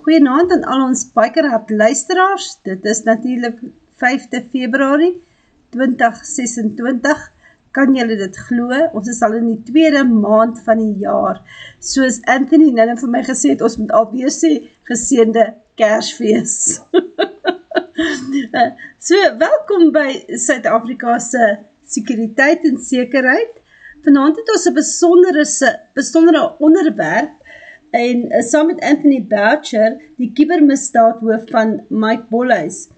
Goeienaand aan al ons Bikerhub luisteraars. Dit is natuurlik 5de Februarie 2026. Kan julle dit glo? Ons is al in die tweede maand van die jaar. Soos Anthony nou vir my gesê het, ons moet alweer sê geseënde Kersfees. So, welkom by Suid-Afrika se sekuriteit en sekerheid. Vanaand het ons 'n besondere onderwerp en saam met Anthony Boucher, die kubermisdaadhoof van Mike Bolhuis.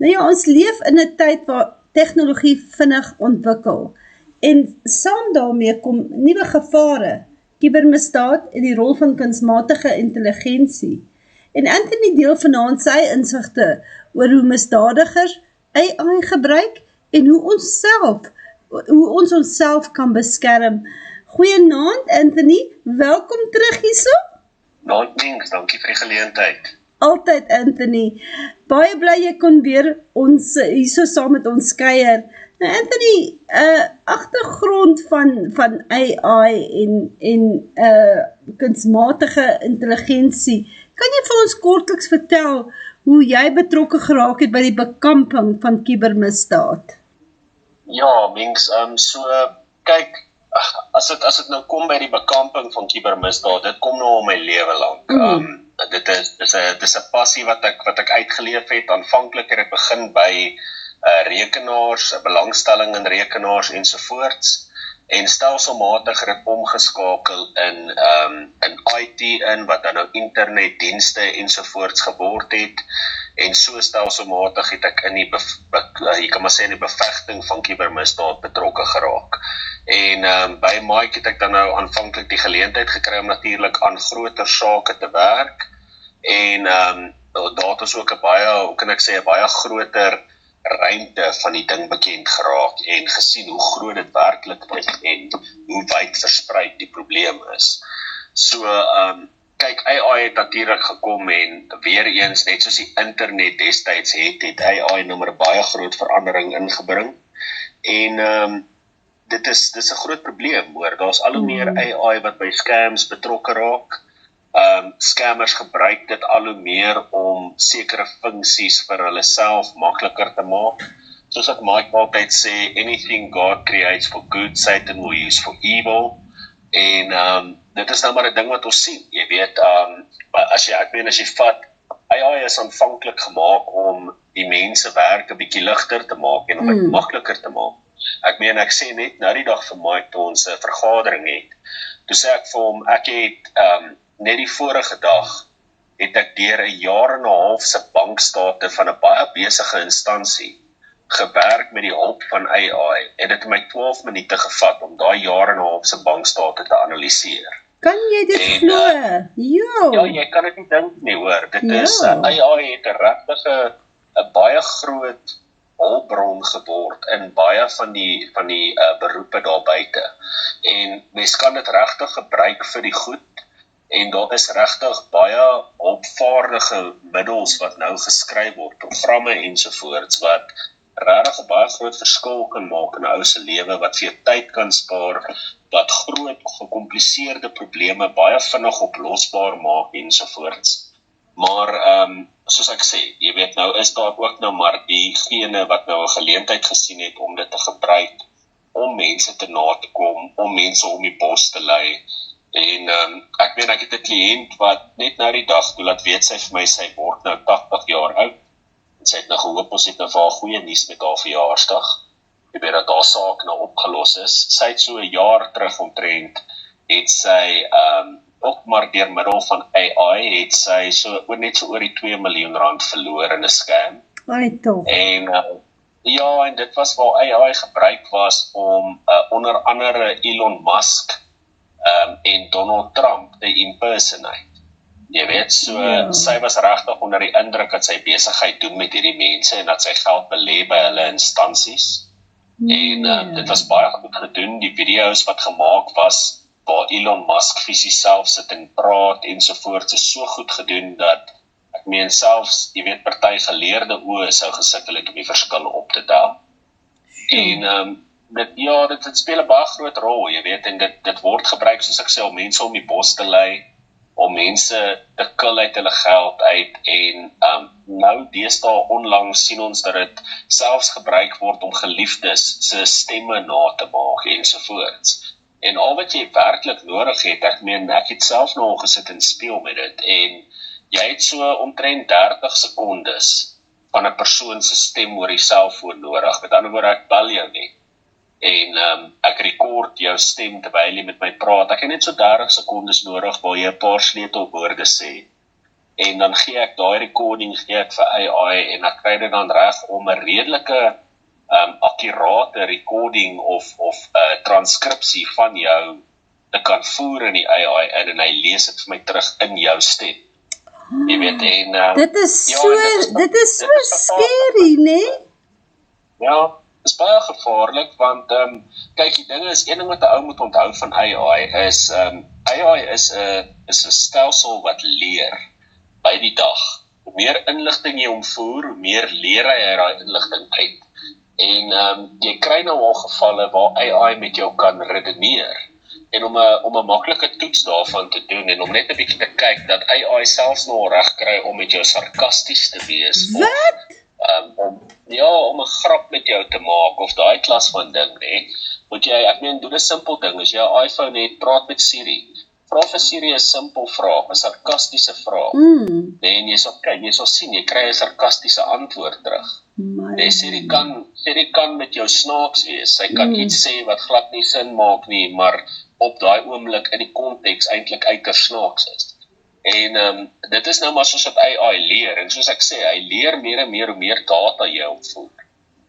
Nou ja, ons leef in 'n tyd waar tegnologie vinnig ontwikkel en saam daarmee kom nuwe gevare, kubermisdaad en die rol van kunsmatige intelligensie. En Anthony deel vanaand sy insigte oor hoe misdadigers AI gebruik en hoe ons onsself kan beskerm. Goeienaand Anthony, welkom terug hierso. Naand, dankie vir die geleentheid. Altyd Anthony, baie bly jy kon weer ons hierso saam met ons kuier. Nou Anthony, agtergrond van AI en kunsmatige intelligensie. Kan jy vir ons kortliks vertel hoe jy betrokke geraak het by die bekamping van kubermisdaad? Ja, mens, kyk, as dit nou kom by die bekamping van kubermisdaad, dit kom nou al my lewe lank. Dit is 'n passie wat ek uitgeleef het. Aanvanklik het ek begin by rekenaars, belangstelling in rekenaars ensovoorts. En stelselmatig het dit omgeskakel in IT wat dan nou internetdienste ensovoorts geword het. En so stelselmatig het ek in die bevegting van kubermisdaad betrokke geraak. En by Mike het ek dan nou aanvanklik die geleentheid gekry om natuurlik aan groter sake te werk. En daar het ons ook 'n baie groter ruimte van die ding bekend geraak en gesien hoe groot dit werklik is en hoe wyd verspreid die probleem is. So, kyk, AI het natuurlik gekom en weer eens, net soos die internet destyds het AI nou maar baie groot verandering ingebring. En dit is 'n groot probleem, hoor. Daar's al hoe meer AI wat by scams betrokke raak. Scammers gebruik dit al hoe meer om sekere funksies vir hulle self makliker te maak. Soos wat Mike altyd sê, anything God creates for good, Satan will use for evil. En dit is nou maar 'n ding wat ons sien. Jy weet, as jy vat, AI is aanvanklik gemaak om die mense werk 'n bietjie ligter te maak en om dit makliker te maak. Ek sê net nou die dag vir Mike toe ons 'n vergadering het. Toe sê ek vir hom, ek het net die vorige dag het ek deur 'n jaar en 'n half se bankstate van 'n baie besige instansie gewerk met die hulp van AI en dit het my 12 minute gevat om daai jaar en 'n half se bankstate te analiseer. Kan jy dit glo? Ja, jy kan dit nie dink nie, hoor. Dit is AI het 'n regtig 'n baie groot hulpbron geword in baie van die beroepe daar buite. En mens kan dit regtig gebruik vir die goed. En daar is regtig baie hulpvaardige middels wat nou geskryf word, programme ensovoorts wat regtig 'n baie groot verskil kan maak in 'n ou se lewe, wat vir jou tyd kan spaar, wat groot gekompliseerde probleme baie vinnig oplosbaar maak ensovoorts. Maar soos ek sê, jy weet, nou is daar ook nou maar diegene wat nou 'n geleentheid gesien het om dit te gebruik om mense te na te kom, om mense om die bos te lei. En ek het 'n kliënt wat net nou die dag toe laat weet sy vir my, sy word nou 80 jaar oud. En sy het nou gehoop ons het nou vir haar goeie nuus met haar verjaarsdag. Jy weet dat haar saak nou opgelos is. Sy het so 'n jaar terug omtrent, het sy ook maar deur middel van AI, het sy net so oor die 2 miljoen rand verloor in 'n scam. En dit was waar AI gebruik was om onder andere Elon Musk en Donald Trump te impersonate. Jy weet, sy was regtig onder die indruk dat sy besigheid doen met hierdie mense en dat sy geld belê by hulle instansies. En dit was baie goed gedoen. Die video's wat gemaak was waar Elon Musk fisies self sit en praat ensovoorts is so goed gedoen dat ek meen selfs, jy weet, party geleerde oë sou gesukkel het om die verskil op te tel. En dit speel 'n baie groot rol, jy weet, en dit word gebruik, soos ek sê, om mense om die bos te lei, om mense te kill uit hulle geld uit en nou deesdae onlangs sien ons dat dit selfs gebruik word om geliefdes se stemme na te maak ensovoorts. En al wat jy werklik nodig het, ek het self nou gesit en speel met dit en jy het so omtrent 30 sekondes van 'n persoon se stem oor die selfoon nodig. Met ander woorde, ek bel jou net en ek rekord jou stem terwyl jy met my praat. Ek het net so 30 sekondes nodig waar jy 'n paar sleutelwoorde sê. En dan gee ek daai recording vir AI en ek kry dit dan reg om 'n redelike akkurate recording of transkripsie van jou te kan voer in die AI en hy lees dit vir my terug in jou stem. Jy weet en dit is so scary, nee? Ja, is baie gevaarlik want kyk, die ding is, een ding wat 'n ou moet onthou van AI is AI is 'n stelsel wat leer by die dag. Hoe meer inligting jy omvoer, hoe meer leer hy daai inligting uit. En jy kry nou al gevalle waar AI met jou kan redeneer. En om 'n maklike toets daarvan te doen en om net 'n bietjie te kyk dat AI selfs nou reg kry om met jou sarkasties te wees. Wat? Om 'n grap met jou te maak of daai klas van ding, né? Moet jy, ek meen, doen 'n simpel ding. As jy 'n iPhone het, praat met Siri. Vra vir Siri 'n simpel vraag, 'n sarkastiese vraag. En jy sal sien, jy kry 'n sarkastiese antwoord terug. Siri kan met jou snaaks wees. Sy kan iets sê wat glad nie sin maak nie, maar op daai oomblik in die konteks eintlik uiters snaaks is. En dit is nou maar soos wat AI leer, en soos ek sê, hy leer meer en meer hoe meer data jy opvoer.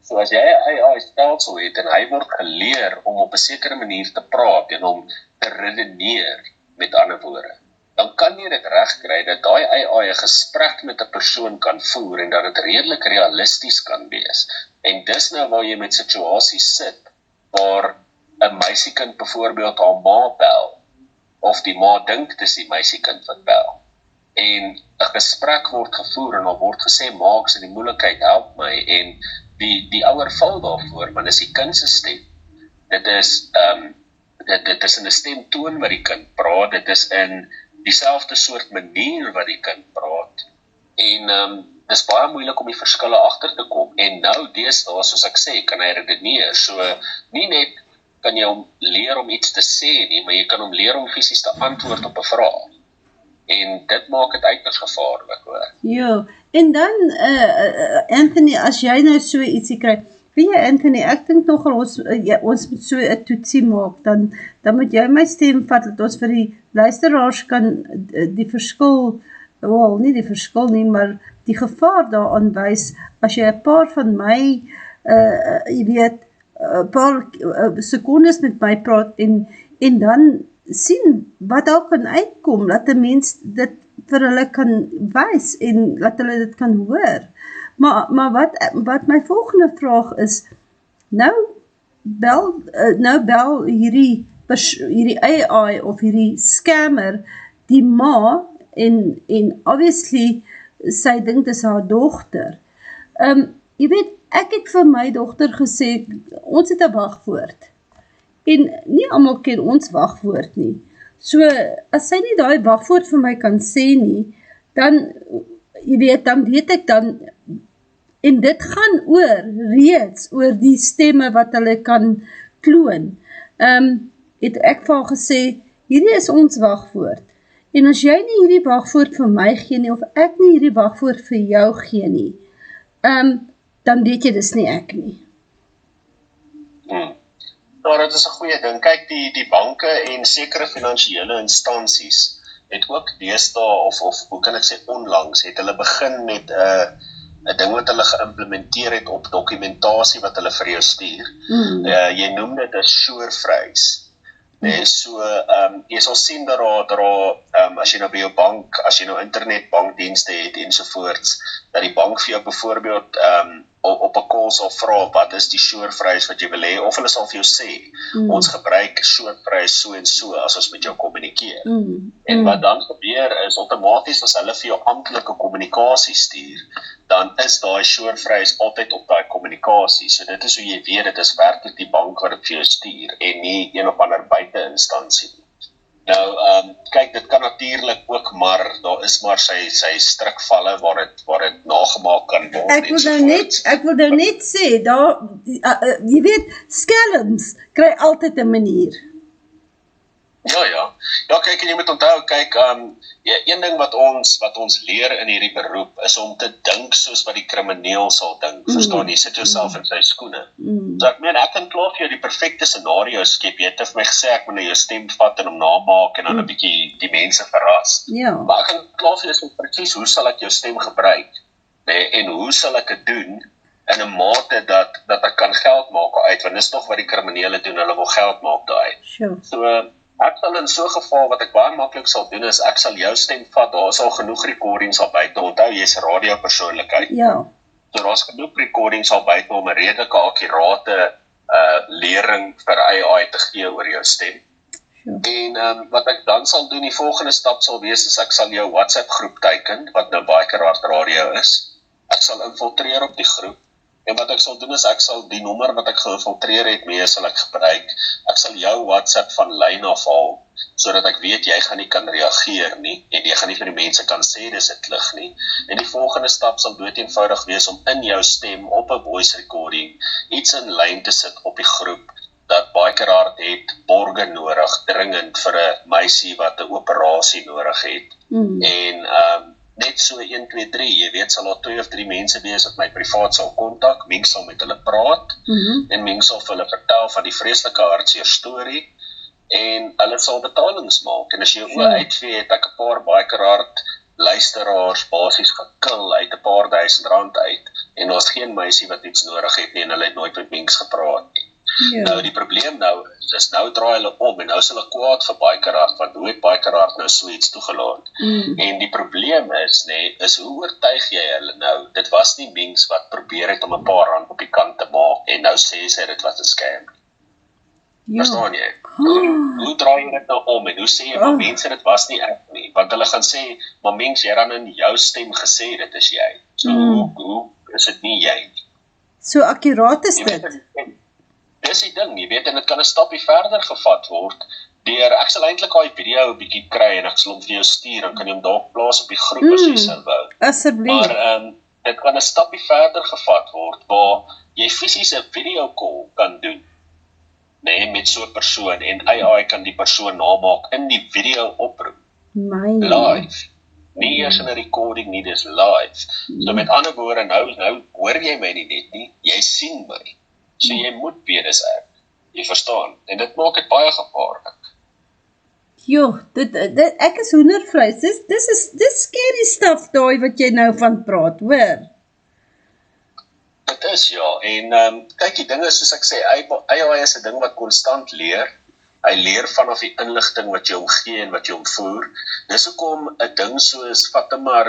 So as jy 'n AI stelsel het en hy word geleer om op 'n sekere manier te praat en om te redeneer, met ander woorde, dan kan jy dit regkry dat daai AI 'n gesprek met 'n persoon kan voer en dat dit redelik realisties kan wees. En dis nou waar jy met situasies sit waar 'n meisiekind byvoorbeeld haar ma bel, of die ma dink dis die meisiekind wat bel. En 'n gesprek word gevoer en dan word gesê, ma, ek's in die moeilikheid, help my. En die ouer val daarvoor, want dis die kind se stem. Dit is in 'n stemtoon wat die kind praat, dit is in dieselfde soort manier wat die kind praat. En dis baie moeilik om die verskille agter te kom. En nou deesdae, soos ek sê, kan hy redeneer. So nie net kan jy hom leer om iets te sê nie, maar jy kan hom leer om fisies te antwoord op 'n vraag. En dit maak dit uiters gevaarlik, hoor. Ja, en dan Anthony, as jy nou so ietsie kry, weet jy Anthony, ek dink nogal ons moet so 'n toetsie maak, dan moet jy my stem vat, dat ons vir die luisteraars kan die verskil, wel, nie die verskil nie, maar die gevaar daaraan wys, as jy 'n paar van my, jy weet, 'n paar sekondes met my praat en dan sien wat daar kan uitkom, dat 'n mens dit vir hulle kan wys en dat hulle dit kan hoor. Maar wat my volgende vraag is, nou bel hierdie AI of hierdie scammer die ma en obviously sy dink dis haar dogter. Jy weet, ek het vir my dogter gesê, ons het 'n wagwoord. En nie almal ken ons wagwoord nie. So, as sy nie daai wagwoord vir my kan sê nie, dan, jy weet, dan weet ek dan, en dit gaan reeds oor die stemme wat hulle kan kloon. Het ek vir haar gesê, hierdie is ons wagwoord. En as jy nie hierdie wagwoord vir my gee nie, of ek nie hierdie wagwoord vir jou gee nie, dan weet jy dis nie ek nie. Nou, dit is 'n goeie ding. Kyk, die banke en sekere finansiële instansies het ook deesdae, of hoe kan ek sê, onlangs, het hulle begin met 'n ding wat hulle geïmplementeer het op dokumentasie wat hulle vir jou stuur. Jy noem dit 'n sure phrase. So, jy sal sien dat as jy nou by jou bank, as jy nou internetbankdienste het ensovoorts, dat die bank vir jou byvoorbeeld op 'n call sal vra, wat is die sure phrase wat jy wil hê, of hulle sal vir jou sê, ons gebruik sure phrase so en so, as ons met jou kommunikeer. En wat dan gebeur is, outomaties as hulle vir jou amptelike kommunikasie stuur, dan is daai sure phrase altyd op daai kommunikasie. So dit is hoe jy weet, dit is werklik die bank wat dit vir jou stuur, en nie een of ander buiteinstansie. Nou, kyk, dit kan natuurlik ook maar, daar is maar sy strikvalle waar dit nagemaak kan word. Ek wil nou net sê, daar, jy weet, skelms kry altyd 'n manier. Ja, kyk, en jy moet onthou, kyk, een ding wat ons leer in hierdie beroep is om te dink soos wat die krimineel sal dink. Verstaan, jy sit jouself in sy skoene. So ek kan klaar vir jou die perfekte scenario skep. Jy het vir my gesê ek moet nou jou stem vat en hom namaak en dan 'n bietjie die mense verras. Ja. Maar ek kan klaar vir jou sê presies hoe sal ek jou stem gebruik, en hoe sal ek dit doen in 'n mate dat ek kan geld maak uit, want dis tog wat die kriminele doen, hulle wil geld maak daai. Sure. So ek sal in so 'n geval, wat ek baie maklik sal doen, is ek sal jou stem vat, daar is al genoeg recordings al buite, onthou jy's 'n radiopersoonlikheid. Ja. So daar's genoeg recordings al buite om 'n redelike akkurate lering vir AI te gee oor jou stem. Sure. En wat ek dan sal doen, die volgende stap sal wees, is ek sal jou WhatsApp groep teiken, wat nou Bikerhard Radio is. Ek sal infiltreer op die groep. En wat ek sal doen is, ek sal die nommer wat ek geïnfiltreer het mee, sal ek gebruik. Ek sal jou WhatsApp van lyn afhaal, sodat ek weet jy gaan nie kan reageer nie, en jy gaan nie vir die mense kan sê dis 'n klug nie. En die volgende stap sal doeteenvoudig wees om in jou stem op 'n voice recording iets in lyn te sit op die groep, dat Bikerhard het borge nodig, dringend vir 'n meisie wat 'n operasie nodig het. En net so 1, 2, 3, jy weet, sal daar 2 of 3 mense wees wat my privaat sal kontak, Ming sal met hulle praat, en Ming sal vir hulle vertel van die vreeslike hartseer storie, en hulle sal betalings maak, en as jy oor uitvee, het ek 'n paar Bikerhard luisteraars basies gekil uit 'n paar R1000 uit, en daar's geen meisie wat iets nodig het nie, en hulle het nooit met Mings gepraat nie. Ja. Nou, die probleem nou is, nou draai hulle om, en nou is hulle kwaad vir Bikerhard, want hoe het Bikerhard nou so iets toegelaat? En die probleem is hoe oortuig jy hulle nou? Dit was nie Mings wat probeer het om 'n paar rand op die kant te maak, en nou sê sy dit was 'n scam. Verstaan jy? Hoe draai jy dit nou om, en hoe sê jy, maar mense, dit was nie ek nie, want hulle gaan sê, maar Mings, jy dan in jou stem gesê, dit is jy. So, hoe is dit nie jy nie? So akkuraat is dit. Dis die ding, jy weet, en dit kan 'n stapie verder gevat word, ek sal eintlik daai video 'n bietjie kry, en ek sal hom vir jou stuur, dan kan jy hom dalk plaas op die groep as jy sou wou. Asseblief. Maar dit kan 'n stapie verder gevat word, waar jy fisies 'n video call kan doen, met so 'n persoon, en AI kan die persoon namaak in die video oproep. Live. Nie eers in 'n recording nie, dis live. So met ander woorde, nou hoor jy my nie net nie, jy sien my. So jy moet weet dis ek. Jy verstaan. En dit maak dit baie gevaarlik. Jo, ek is hoendervleis. Dis scary stuff daai wat jy nou van praat, hoor. Dit is, ja. En kyk, die ding is, soos ek sê, AI is 'n ding wat konstant leer. Hy leer vanaf die inligting wat jy hom gee en wat jy hom voer. Dis hoekom 'n ding soos, vat maar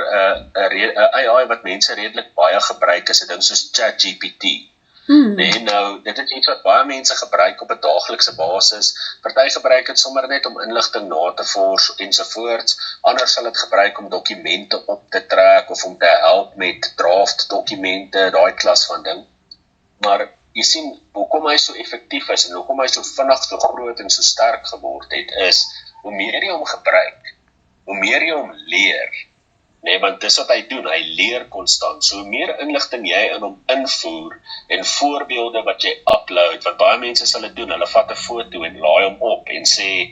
'n AI wat mense redelik baie gebruik, is 'n ding soos ChatGPT. En nou, dit is iets wat baie mense gebruik op 'n daaglikse basis. Party gebruik dit sommer net om inligting na te vors ensovoorts. Ander sal dit gebruik om dokumente op te trek of om te help met draft dokumente, daai klas van ding. Maar jy sien, hoekom hy so effektief is en hoekom hy so vinnig so groot en so sterk geword het, is hoe meer jy hom gebruik, hoe meer jy hom leer. Want dis wat hy doen, hy leer konstant. So hoe meer inligting jy in hom invoer en voorbeelde wat jy upload, want baie mense sal dit doen, hulle vat 'n foto en laai hom op en sê,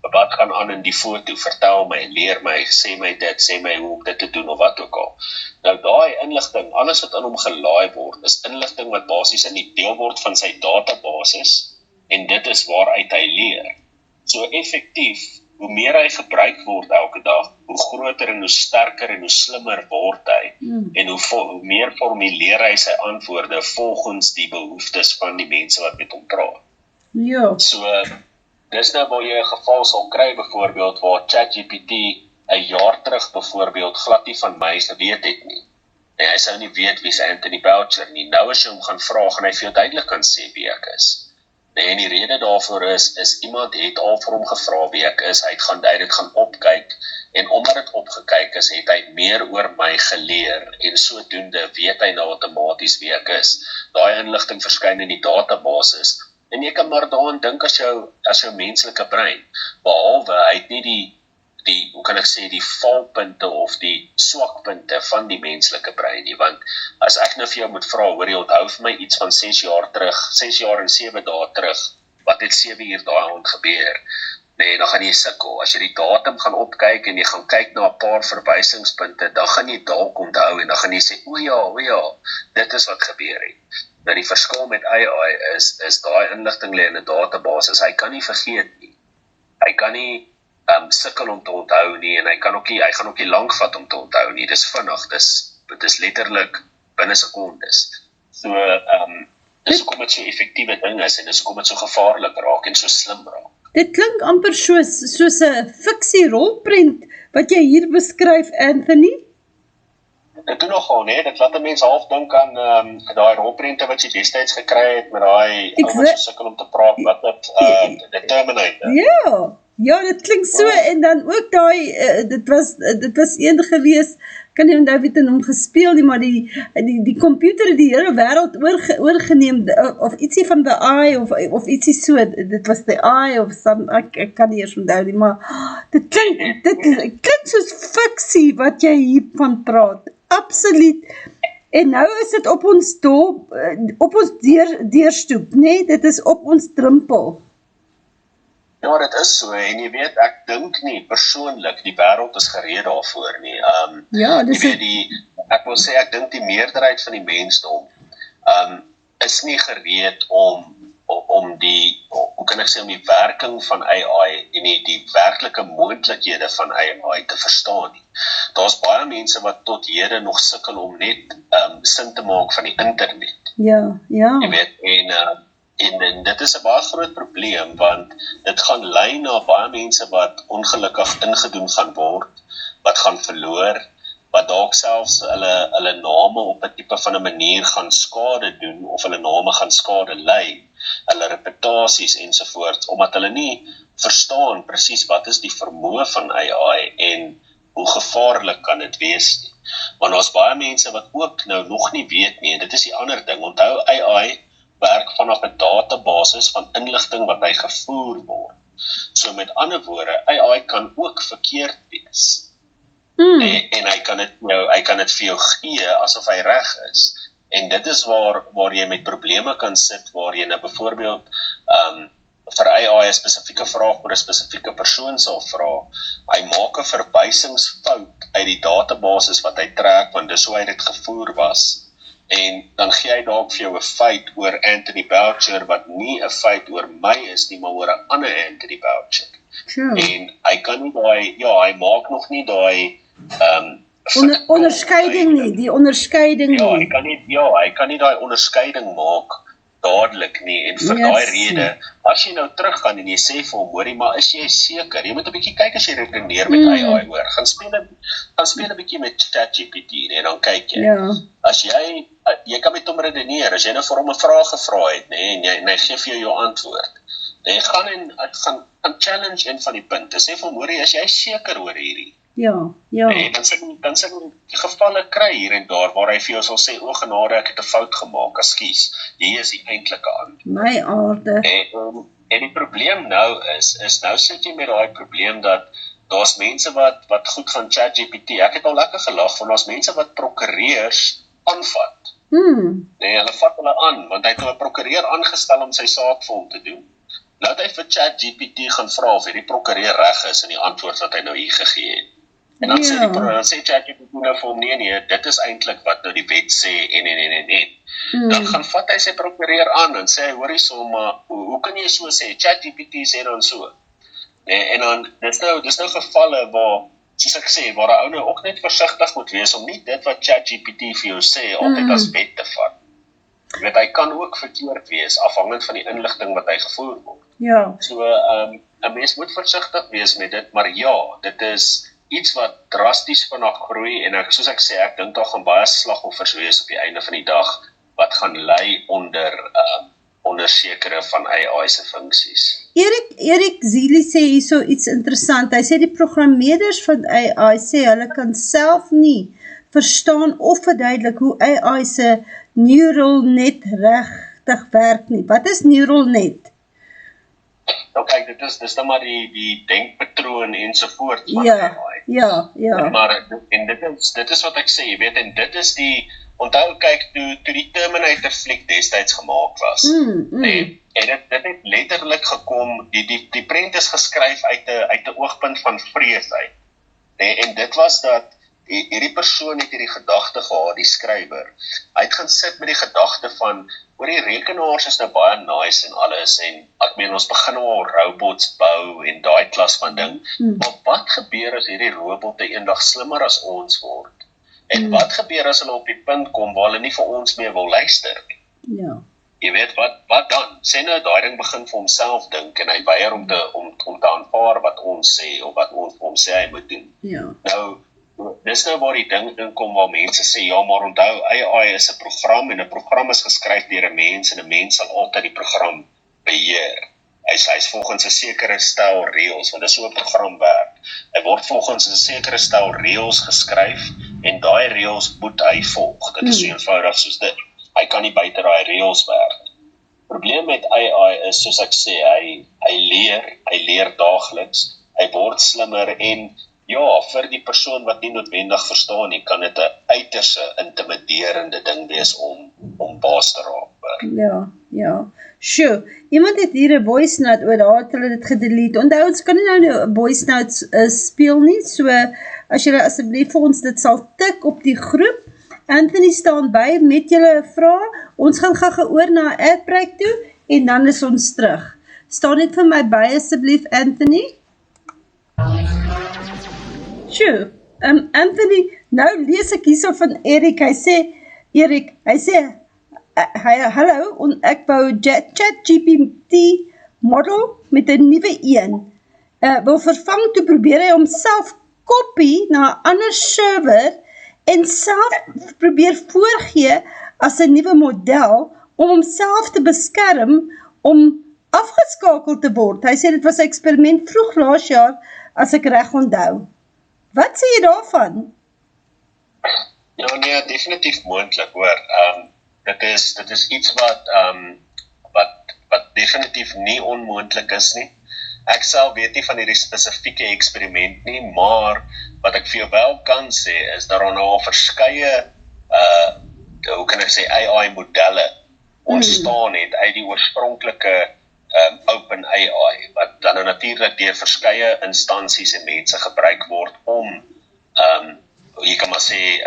wat gaan aan in die foto, vertel my, leer my, sê my dit, sê my hoe om dit te doen of wat ook al. Nou daai inligting, alles wat in hom gelaai word, is inligting wat basies in die deel word van sy databasis, en dit is waaruit hy leer. So effektief, hoe meer hy gebruik word elke dag, hoe groter en hoe sterker en hoe slimmer word hy, en hoe meer formuleer hy sy antwoorde volgens die behoeftes van die mense wat met hom praat. Ja. So, dis nou waar jy 'n geval sal kry, byvoorbeeld, waar ChatGPT 'n jaar terug byvoorbeeld glad nie van my geweet het nie. En hy sou nie weet wie's Anthony Boucher nie. Nou as jy hom gaan vra, gaan hy vir jou duidelik kan sê wie ek is. En die rede daarvoor is iemand het al vir hom gevra wie ek is, hy het dit gaan opkyk, en omdat dit opgekyk is, het hy meer oor my geleer, en sodoende weet hy nou outomaties wie ek is. Daai inligting verskyn in die databasis, En jy kan maar daaraan dink as jou menslike brein, behalwe hy het nie die hoe kan ek sê, die valpunte of die swakpunte van die menslike brein nie, want as ek nou vir jou moet vra, hoor jy onthou vir my iets van 6 jaar en 7 dae terug, wat het 7 uur daai gebeur? Nee, dan gaan jy sukkel. As jy die datum gaan opkyk en jy gaan kyk na 'n paar verwysingspunte, dan gaan jy dalk onthou en dan gaan jy sê, o ja, dit is wat gebeur het. Nou die verskil met AI is daai inligting lê in 'n database, hy kan nie vergeet nie. Hy kan nie sukkel om te onthou nie en hy gaan ook nie lank vat om te onthou nie. Dis vinnig, dit is letterlik binne sekondes. So dis hoekom dit so effektiewe ding is en dis hoekom dit so gevaarlik raak en so slim raak. Dit klink amper soos 'n fiksie rolprent wat jy hier beskryf, Anthony. Dit doen nogal, nee, dit laat 'n mens half dink aan daai rolprente wat jy destyds gekry het met daai ou wat sukkel om te praat, wat the Terminator. Ja, dit klink so, en dan ook daai, dit was een gewees, kan nie onthou wie het hom gespeel nie, maar die computer het die hele wêreld oorgeneem, of ietsie van the eye, of ietsie so, dit was the eye, of ek kan nie eers onthou nie, maar dit klink soos fiksie wat jy hiervan praat, absoluut, en nou is dit op ons deurstoep, nee, dit is op ons drempel. Ja, dit is so, en jy weet, ek dink nie, persoonlik, die wêreld is gereed daarvoor nie. Ek wil sê, ek dink die meerderheid van die mensdom is nie gereed om hoe kan ek sê, om die werking van AI en die werklike moontlikhede van AI te verstaan nie. Daar's baie mense wat tot hede nog sukkel om net sin te maak van die internet. Ja. Jy weet, en dit is 'n baie groot probleem, want dit gaan lei na baie mense wat ongelukkig ingedoen gaan word, wat gaan verloor, wat dalk selfs hulle name op 'n tipe van 'n manier gaan skade doen, of hulle name gaan skade lei, hulle reputasies ensovoorts, omdat hulle nie verstaan presies wat is die vermoë van AI en hoe gevaarlik kan dit wees nie. Want daar's baie mense wat ook nou nog nie weet nie, en dit is die ander ding, onthou AI werk vanaf 'n database van inligting wat hy gevoer word. So met ander woorde, AI kan ook verkeerd wees. En hy kan dit vir jou gee asof hy reg is. En dit is waar jy met probleme kan sit, waar jy nou byvoorbeeld vir AI 'n spesifieke vraag oor 'n spesifieke persoon sal vra. Hy maak 'n verwysingsfout uit die databasis wat hy trek, want dis hoe hy dit gevoer was. En dan gee hy dalk vir jou 'n feit oor Anthony Boucher wat nie 'n feit oor my is nie, maar oor 'n ander Anthony Boucher. En hy kan nie hy maak nog nie daai onderskeiding nie, die onderskeiding nie. Hy kan nie daai onderskeiding maak dadelik nie, en vir daai rede, as jy nou teruggaan en jy sê vir hom, hoorie, maar is jy seker? Jy moet 'n bietjie kyk as jy redeneer met AI hoor. Gaan speel 'n bietjie met ChatGPT en dan kyk jy. As jy kan met hom redeneer, as jy nou vir hom 'n vraag gevra het, en hy gee vir jou antwoord. Dan gaan challenge een van die punte. Sê vir hom, hoorie, as jy seker oor hierdie? Dan sê gevalle kry hier en daar waar hy vir jou sal sê, o genade, ek het 'n fout gemaak, ekskuus. Hier is die eintlike antwoord. My aarde. En die probleem nou is nou sit jy met daai probleem dat daar's mense wat goed gaan ChatGPT. Ek het al lekker gelag, want daar's mense wat prokureurs aanvat. Hulle vat hulle aan, want hy het 'n prokureur aangestel om sy saak vir hom te doen. Laat hy vir ChatGPT gaan vra of hierdie prokureur reg is in die antwoord wat hy nou hier gegee het. En dan sê ChatGPT nou vir hom, nee, dit is eintlik wat nou die wet sê, en. Dan gaan vat hy sy prokureur aan en sê, hoor hierso, maar hoe kan jy so sê? ChatGPT sê dan so. En dan, dis nou gevalle waar, soos ek sê, waar 'n ou nou ook net versigtig moet wees om nie dit wat ChatGPT vir jou sê altyd as wet te vat. Jy weet, hy kan ook verkeerd wees, afhangend van die inligting wat hy gevoer word. So, 'n mens moet versigtig wees met dit, maar dit is iets wat drasties vinnig groei, en soos ek sê, ek dink daar gaan baie slagoffers wees op die einde van die dag, wat gaan lei onder sekere van AI se funksies. Erik Zili sê hierso iets interessant. Hy sê die programmeerders van AI sê hulle kan self nie verstaan of verduidelik hoe AI se neural net regtig werk nie. Wat is neural net? Nou kyk, dit is dan maar die denkpatroon ensovoorts van Ja, AI. ja. Maar en dit is wat ek sê, jy weet, en dit is onthou kyk toe die Terminator fliek destyds gemaak was. En dit het letterlik gekom, die prent is geskryf uit 'n oogpunt van vrees uit. En dit was dat hierdie persoon het hierdie gedagte gehad, die skrywer. Hy het gaan sit met die gedagte van oor die rekenaars is nou baie nice en alles, en ek meen ons begin nou al robots bou en daai klas van ding. Maar wat gebeur as hierdie robotte eendag slimmer as ons word? En wat gebeur as hulle op die punt kom waar hulle nie vir ons meer wil luister nie? Ja. Jy weet, wat dan? Sê nou daai ding begin vir homself dink en hy weier om te aanvaar wat ons sê of wat ons hom sê hy moet doen. Ja. Nou, dis nou waar die ding inkom waar mense sê, ja, maar onthou, AI is 'n program en 'n program is geskryf deur 'n mens en 'n mens sal altyd die program beheer. Hy's volgens 'n sekere stel reëls, want dis hoe 'n program werk. Hy word volgens 'n sekere stel reëls geskryf en daai reëls moet hy volg. Dit is so eenvoudig soos dit. Hy kan nie buite daai reëls werk. Probleem met AI is, soos ek sê, hy leer daagliks, hy word slimmer en ja, vir die persoon wat nie noodwendig verstaan nie, kan dit 'n uiters intimiderende ding wees om baas te raak. Ja. Sjoe, iemand het hier 'n voice note oor daar het hulle dit gedelete. Onthou, ons kan nie nou 'n voice notes speel nie, so as julle asseblief vir ons dit sal tik op die groep. Anthony staan by met julle vrae. Ons gaan gou oor na 'n adbreak toe en dan is ons terug. Staan net vir my by asseblief, Anthony. Sjoe, Anthony, nou lees ek hierso van Erik, hy sê, hallo, ek wou ChatGPT model met 'n nuwe een, wil vervang, toe probeer hy homself kopie na 'n ander server, en self probeer voorgee as 'n nuwe model, om homself te beskerm, om afgeskakel te word. Hy sê dit was 'n eksperiment vroeg laas jaar, as ek reg onthou. Wat sê jy daarvan? Ja, nee, definitief moontlik, hoor. Dit is iets wat definitief nie onmoontlik is nie. Ek self weet nie van hierdie spesifieke eksperiment nie, maar wat ek vir jou wel kan sê, is dat daar nou al verskeie, hoe kan ek sê, AI modelle ontstaan het uit die oorspronklike Open AI, wat dan natuurlik deur verskeie instansies en mense gebruik word om jy kan maar sê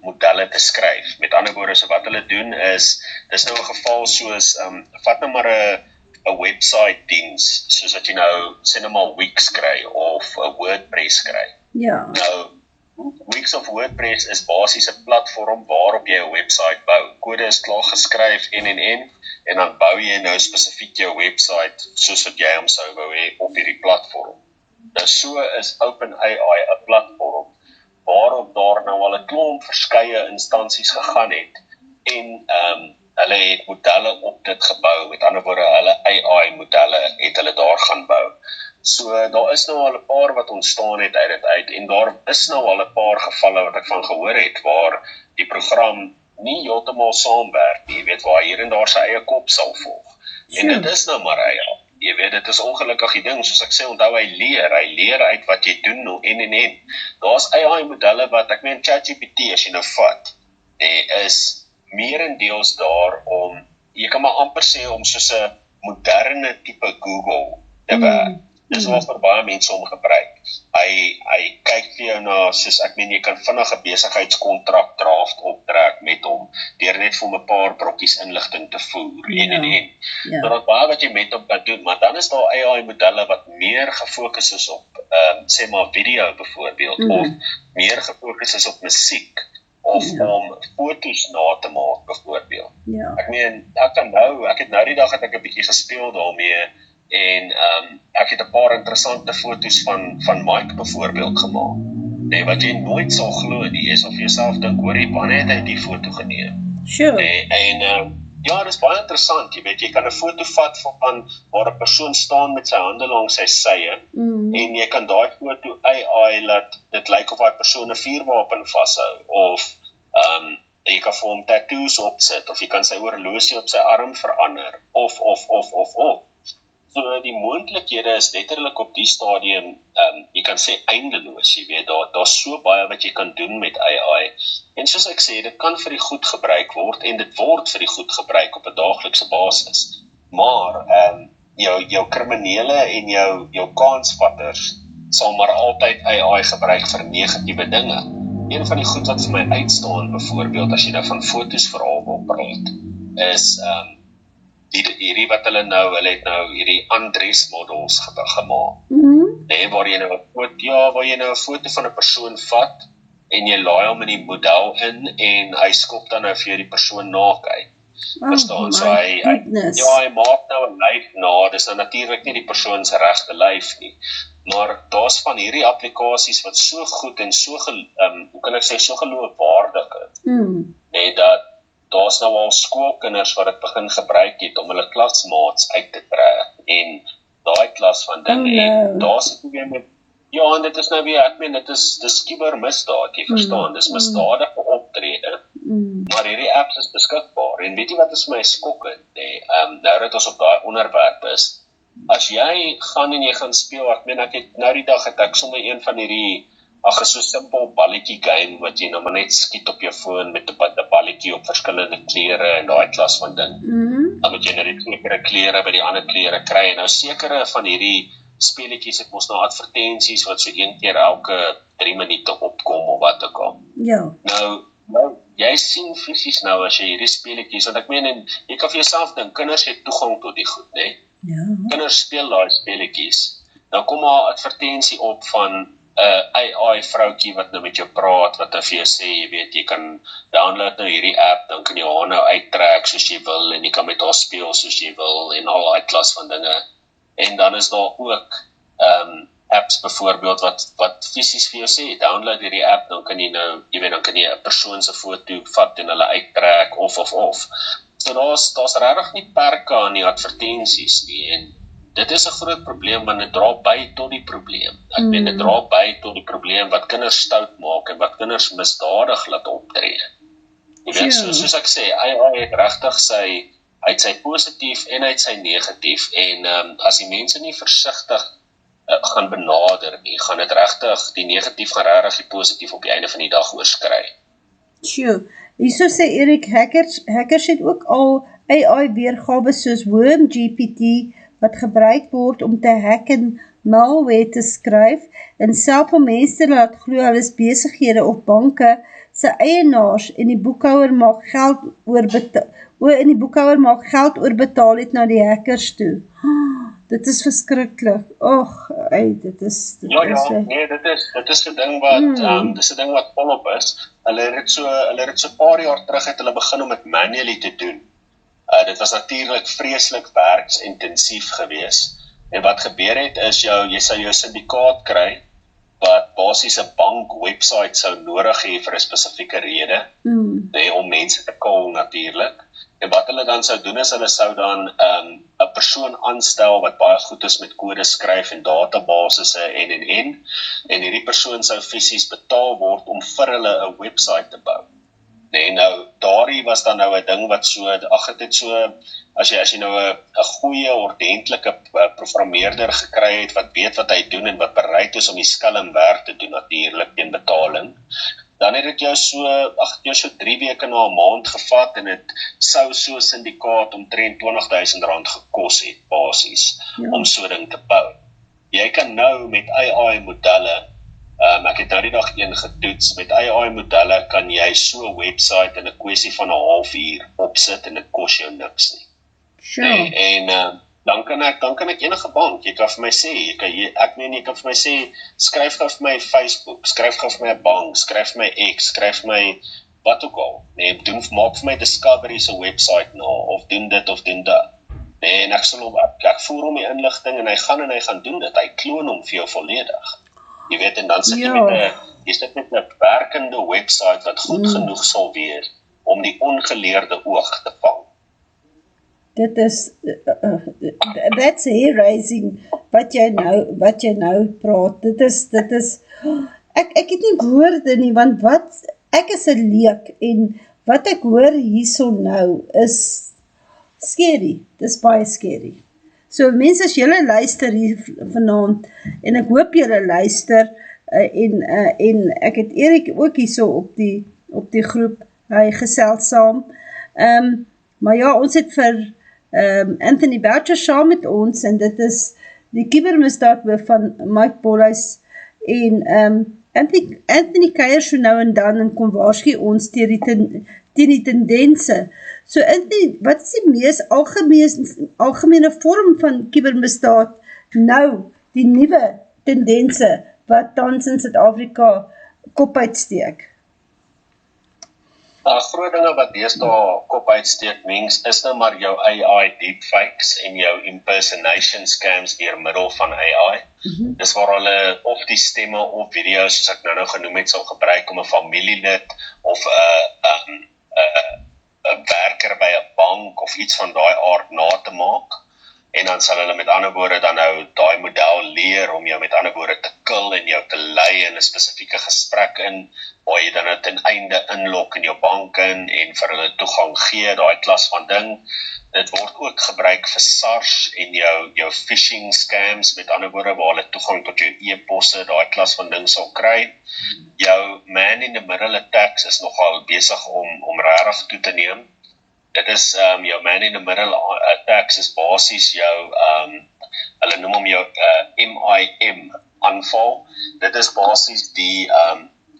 modelle te skryf. Met ander woorde, so wat hulle doen is, dis nou 'n geval soos vat nou maar 'n website diens, soos dat jy nou sê nou maar Wix kry of 'n WordPress kry. Ja. Nou Wix of WordPress is basies 'n platform waarop jy 'n website bou. Kode is klaar geskryf en dan bou jy nou spesifiek jou website soos wat jy hom sou wou hê op hierdie platform. Nou so is OpenAI 'n platform waarop daar nou al 'n klomp verskeie instansies gegaan het en hulle het modelle op dit gebou. Met ander woorde, hulle AI modelle het hulle daar gaan bou. So daar is nou al 'n paar wat ontstaan het uit dit uit en daar is nou al 'n paar gevalle wat ek van gehoor het waar die program nie heeltemal saamwerk nie, jy weet, waar hier en daar sy eie kop sal volg. En dit is nou maar AI. Jy weet, dit is ongelukkig die ding, soos ek sê, onthou hy leer uit wat jy doen en. Daar's AI modelle wat, ek meen ChatGPT as jy nou vat, is meerendeels daar om, jy kan maar amper sê om soos 'n moderne tipe Google te werk. Dis waarvoor baie mense hom gebruik. Hy kyk vir jou na, soos ek meen, jy kan vinnig 'n besigheidskontrak draft optrek met hom, deur net vir hom 'n paar brokkies inligting te voer en. Maar dat baie wat jy met hom kan doen, maar dan is daar AI modelle wat meer gefokus is op, sê maar video byvoorbeeld, of meer gefokus is op musiek, of om foto's na te maak byvoorbeeld. Ek meen, ek het nou die dag het ek 'n bietjie gespeel daarmee, en ek het 'n paar interessante foto's van Mike byvoorbeeld gemaak. Nee, wat jy nooit sal glo nie, is of jy jouself dink, hoorie, wanneer het hy die foto geneem? Sure. Nee, en ja, dis baie interessant, jy weet, jy kan 'n foto vat van waar 'n persoon staan met sy hande langs sy sye, en jy kan daai foto AI laat dit lyk of daai persoon 'n vuurwapen vashou, of jy kan vir hom tattoos opsit, of jy kan sy horlosie op sy arm verander, of. So die moontlikhede is letterlik op die stadium, jy kan sê eindeloos, jy weet, daar's so baie wat jy kan doen met AI, en soos ek sê, dit kan vir die goed gebruik word, en dit word vir die goed gebruik op 'n daaglikse basis, maar, jou kriminele en jou kansvatters sal maar altyd AI gebruik vir negatiewe dinge. Een van die goed wat vir my uitstaan, byvoorbeeld, as jy nou van fotos veral wil praat, is, hierdie wat hulle het nou hierdie undress models gemaak. Nee, waar jy nou 'n foto van 'n persoon vat, en jy laai hom in die model in, en hy skop dan nou vir jou die persoon naak uit. Verstaan, so hy maak nou 'n lyf na, dis nou natuurlik nie die persoon se regte lyf nie, maar daar's van hierdie applikasies wat so goed en so hoe kan ek sê, so geloofwaardig is, nee, dat daar's nou al skoolkinders wat dit begin gebruik het om hulle klasmaats uit te trek, en daai klas van dinge, en daar's dit weer met, en dit is nou weer, ek meen, dis cybermisdaad, jy verstaan, dis misdadige optrede, maar hierdie apps is beskikbaar, en weet jy wat is my skokkend, nee, nou dat ons op daai onderwerp is, as jy gaan en jy gaan speel, ek meen, ek het nou die dag het ek sommer een van hierdie, is so simpel balletjie game, wat jy nou maar net skiet op jou foon, met 'n balletjie op verskillende klere, en daai klas van ding, dan moet jy nou die sekere klere by die ander klere kry, en nou sekere van hierdie speletjies het mos nou advertensies, wat so een keer elke 3 minute opkom, of wat ook al. Ja. Nou, jy sien fisies nou, as jy hierdie speletjies, want ek meen, en jy kan vir jouself dink, kinders het toegang tot die goed, nee? Ja. Kinders speel daai speletjies. Nou kom maar advertensie op van AI vroukie wat nou met jou praat, wat vir jou sê, jy weet, jy kan download nou hierdie app, dan kan jy haar nou uittrek soos jy wil, en jy kan met haar speel soos jy wil, en al daai klas van dinge. En dan is daar ook apps byvoorbeeld wat fisies vir jou sê, download hierdie app, dan kan jy nou, jy weet, dan kan jy 'n persoon se foto vat en hulle uittrek, of. So daar's regtig nie perke aan die advertensies nie, en dit is 'n groot probleem, want dit dra by tot die probleem. Ek meen, dit dra by tot die probleem wat kinders stout maak, en wat kinders misdadig laat optree. Jy weet, soos ek sê, AI het regtig sy positief en hy het sy negatief, en as die mense nie versigtig gaan benader nie, gaan dit regtig, die negatief gaan regtig die positief op die einde van die dag oorskry. Sjoe, hierso sê Erik, hackers het ook al AI-weergawe soos WormGPT, wat gebruik word om te hack en malware te skryf, en self om mense te laat glo hulle is besighede of banke se eienaars, en die boekhouer maak geld oorbetaal het na die hackers toe. Dit is verskriklik. Dit is nee, dit is 'n ding wat dis 'n ding wat volop is. Hulle het so 'n paar jaar terug het hulle begin om dit manually te doen. Dit was natuurlik vreeslik werksintensief geweest. En wat gebeur het is jy sou jou syndikaat kry wat basies 'n bank website sou nodig hê vir 'n spesifieke rede, nee, om mense te call natuurlik. En wat hulle dan sou doen is hulle sou dan 'n persoon aanstel wat baie goed is met kode skryf en databasisse en hierdie persoon sou fisies betaal word om vir hulle 'n website te bou. Nee, nou, daardie was dan nou 'n ding wat as jy nou 'n goeie, ordentlike programmeerder gekry het, wat weet wat hy doen en wat bereid is om die skelmwerk te doen natuurlik teen betaling, dan het dit jou so 3 weke na 'n maand gevat, en dit sou so 'n syndikaat omtrent R20,000 gekos het, basies, om so 'n ding te bou. Jy kan nou met AI-modelle, ek het nou die dag een getoets, met AI-modelle kan jy so 'n website in 'n kwessie van 'n halfuur opsit, en dit kos jou niks nie. Sure. En dan kan ek enige bank, jy kan vir my sê, jy kan vir my sê, skryf gou vir my Facebook, skryf gou vir my 'n bank, skryf vir my X, skryf vir my wat ook al, nee, maak vir my Discovery se website na, of doen dit of doen dat. Nee, en ek voer hom die inligting, en hy gaan doen dit, hy kloon hom vir jou volledig. Jy weet, en dan sit jy met 'n werkende website wat goed genoeg sal wees om die ongeleerde oog te vang. Dit is, that's hair-raising, wat jy nou praat, dit is, ek het nie woorde nie, want ek is 'n leek, en wat ek hoor hierso nou is scary, dis baie scary. So mense, as julle luister hier vanaand, en ek hoop julle luister, en ek het Erik ook hierso op die groep, hy gesels saam, maar ja, ons het vir Anthony Boucher saam met ons, en dit is die kubermisdaadhoof van Mike Bolhuis, en Anthony kuier so nou en dan, en kom waarsku ons teen die tendense. So Anthony, wat is die mees algemene vorm van kubermisdaad nou, die nuwe tendense, wat tans in Suid-Afrika kop uitsteek? Groot dinge wat deesdae kop uitsteek, mens, is nou maar jou AI deepfakes en jou impersonation scams deur middel van AI. Dis waar hulle of die stemme of video's, soos ek nou genoem het, sal gebruik om 'n familielid of 'n werker by 'n bank of iets van daai aard na te maak. En dan sal hulle met ander woorde dan nou daai model leer om jou met ander woorde te kill en jou te lei in 'n spesifieke gesprek in, waar jy dan nou ten einde inlok in jou bank in en vir hulle toegang gee, daai klas van ding. Dit word ook gebruik vir SARS en jou phishing scams, met ander woorde waar hulle toegang tot jou e-posse, daai klas van ding sal kry. Jou man in the middle attacks is nogal besig om regtig toe te neem. Dit is jou man in the middle attacks is basies jou hulle noem hom jou MIM aanval. Dit is basies die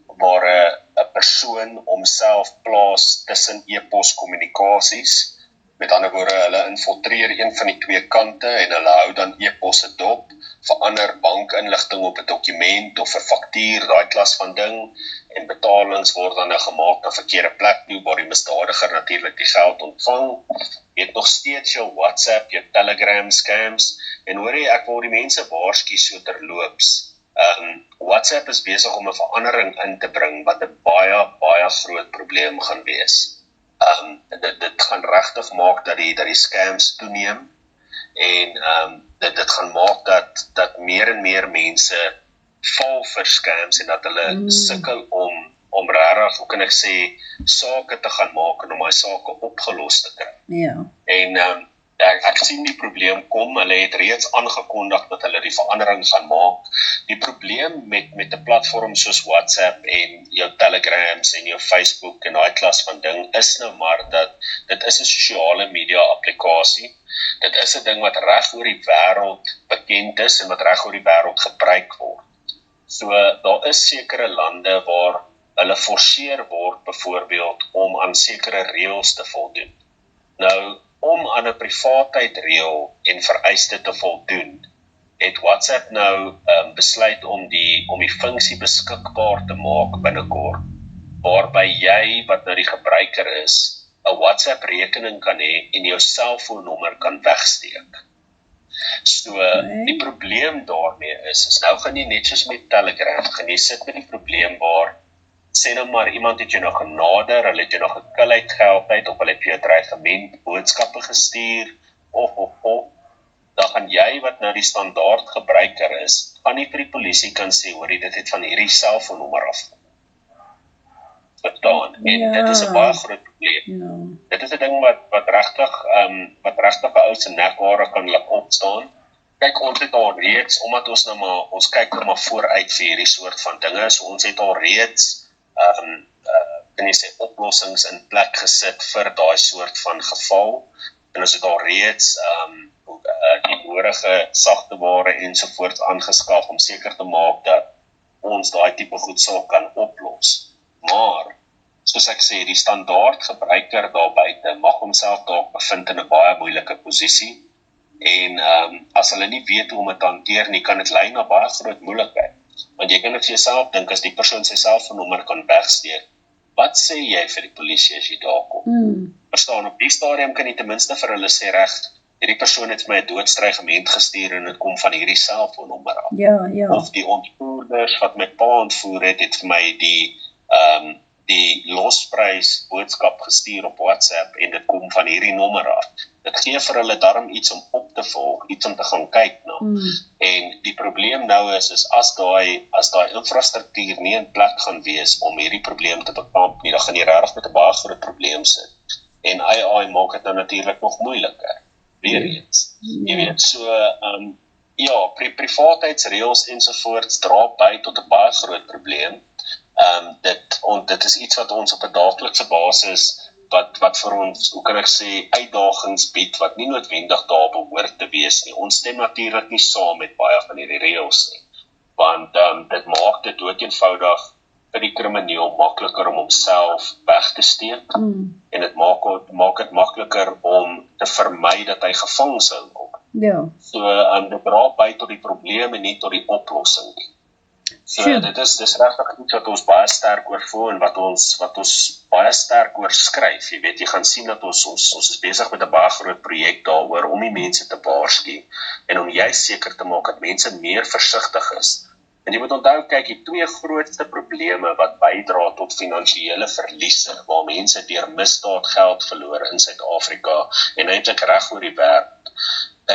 waar 'n persoon homself plaas tussen e-pos kommunikasies. Met ander woorde, hulle infiltreer een van die twee kante en hulle hou dan e-posse dop, verander bankinligting op 'n dokument of 'n faktuur, daai klas van ding, en betalings word dan gemaak na verkeerde plek toe, waar die misdadiger natuurlik die geld ontvang. Jy het nog steeds jou WhatsApp, jou Telegram scams, en hoor jy, ek wil die mense waarsku so terloops. WhatsApp is besig om 'n verandering in te bring, wat 'n baie groot probleem gaan wees. Dit gaan regtig maak dat die scams toeneem, en dit gaan maak dat meer en meer mense val vir scams, en dat hulle sukkel om regtig, hoe kan ek sê, sake te gaan maak en om my sake opgelos te kry. Ja. En ek sien die probleem kom, hulle het reeds aangekondig dat hulle die verandering gaan maak. Die probleem met 'n platform soos WhatsApp en jou Telegrams en jou Facebook en daai klas van ding is nou maar dat dit is 'n sosiale media applikasie. Dit is 'n ding wat reg oor die wêreld bekend is en wat reg oor die wêreld gebruik word. So daar is sekere lande waar hulle forceer word byvoorbeeld om aan sekere reëls te voldoen. Nou, om aan 'n privaatheidsreël en vereiste te voldoen, het WhatsApp nou besluit om die funksie beskikbaar te maak binnekort, waarby jy, wat nou die gebruiker is, 'n WhatsApp rekening kan hê en jou selfoonnommer kan wegsteek. So, die probleem daarmee is nou gaan jy net soos met Telegram, gaan jy sit met die probleem waar, sê nou maar, iemand het jou nog genader, hulle het jou nog gekil uit geld uit, of hulle het jou dreigement boodskappe gestuur, of, dan gaan jy, wat nou die standaard gebruiker is, gaan nie vir die polisie kan sê, hoor, dit het van hierdie selfoonnommer af verstaan, en dit is 'n baie groot probleem. Dit is 'n ding wat regtig 'n ou se nekhare kan laat opstaan. Kyk, ons het al reeds, omdat ons kyk nou maar vooruit vir hierdie soort van dinge, so ons het al reeds kan jy sê, oplossings in plek gesit vir daai soort van geval, en ons het al reeds die nodige sagteware ensovoorts aangeskaf om seker te maak dat ons daai tipe goed sal kan oplos. Maar, soos ek sê, die standaard gebruiker daar buite mag homself dalk bevind in 'n baie moeilike posisie, en as hulle nie weet hoe om dit te hanteer nie, kan dit lei na baie groot moeilikheid. Want jy kan net vir jouself dink, as die persoon sy selfoonnommer kan wegsteek, wat sê jy vir die polisie as jy daar kom? Verstaan, op die stadium kan jy ten minste vir hulle sê, reg, hierdie persoon het my 'n doodstreigement gestuur en dit kom van hierdie selfoonnommer af. Ja. Of die ontvoerders wat my pa ontvoer het vir my die losprys boodskap gestuur op WhatsApp en dit kom van hierdie nommer af. Dit gee vir hulle darm iets om op te volg, iets om te gaan kyk na. En die probleem nou is as daai infrastruktuur nie in plek gaan wees om hierdie probleem te bekamp nie, dan gaan jy regtig met 'n baie groot probleem sit. En AI maak dit nou natuurlik nog moeiliker. Weer eens. Jy weet, so privaatheidsreëls ensovoorts dra by tot 'n baie groot probleem. Dit is iets wat ons op 'n daaglikse basis wat vir ons, hoe kan ek sê, uitdagings bied wat nie noodwendig daar behoort te wees nie. Ons stem natuurlik nie saam met baie van hierdie reëls nie, want dit maak dit doodeenvoudig vir die krimineel makliker om homself weg te steek en dit maak dit makliker om te vermy dat hy gevang sou word. Ja. So dit dra by tot die probleem en nie tot die oplossing nie. So dit is regtig iets wat ons baie sterk oor voel en wat ons baie sterk oor skryf. Jy weet, jy gaan sien dat ons is besig met 'n baie groot projek daaroor om die mense te waarsku en om juist seker te maak dat mense meer versigtig is. En jy moet onthou, kyk, die twee grootste probleme wat bydra tot finansiële verliese, waar mense deur misdaad geld verloor in Suid-Afrika en eintlik reg oor die wêreld,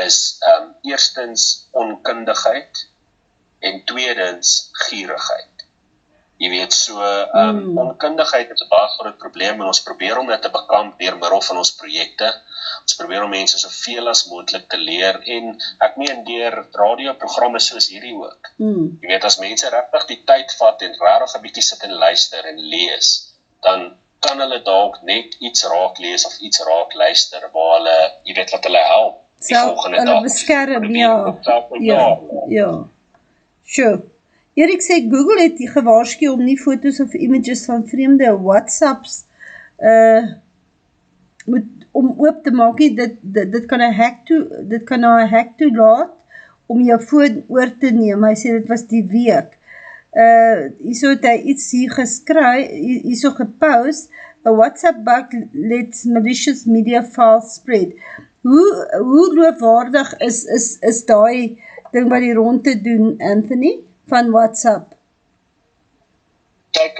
is eerstens onkundigheid en tweedens gierigheid. Jy weet, so onkundigheid is 'n baie groot probleem en ons probeer om dit te bekamp deur middel van ons projekte. Ons probeer om mense soveel as moontlik te leer en ek meen deur radioprogramme soos hierdie ook. Jy weet, as mense regtig die tyd vat en regtig 'n bietjie sit en luister en lees, dan kan hulle dalk net iets raak lees of iets raak luister waar hulle, jy weet, wat hulle help die volgende dag. Hulle beskerm, ja. Sure. Erik sê Google het gewaarsku om nie foto's of images van vreemde WhatsApps om oop te maak nie. Dit kan 'n hack toelaat om jou foon oor te neem. Hy sê dit was die week. Hierso het hy iets hier geskryf, hierso gepost, a WhatsApp bug lets malicious media files spread. Hoe geloofwaardig is daai ding wat die rond te doen, Anthony, van WhatsApp? Kyk,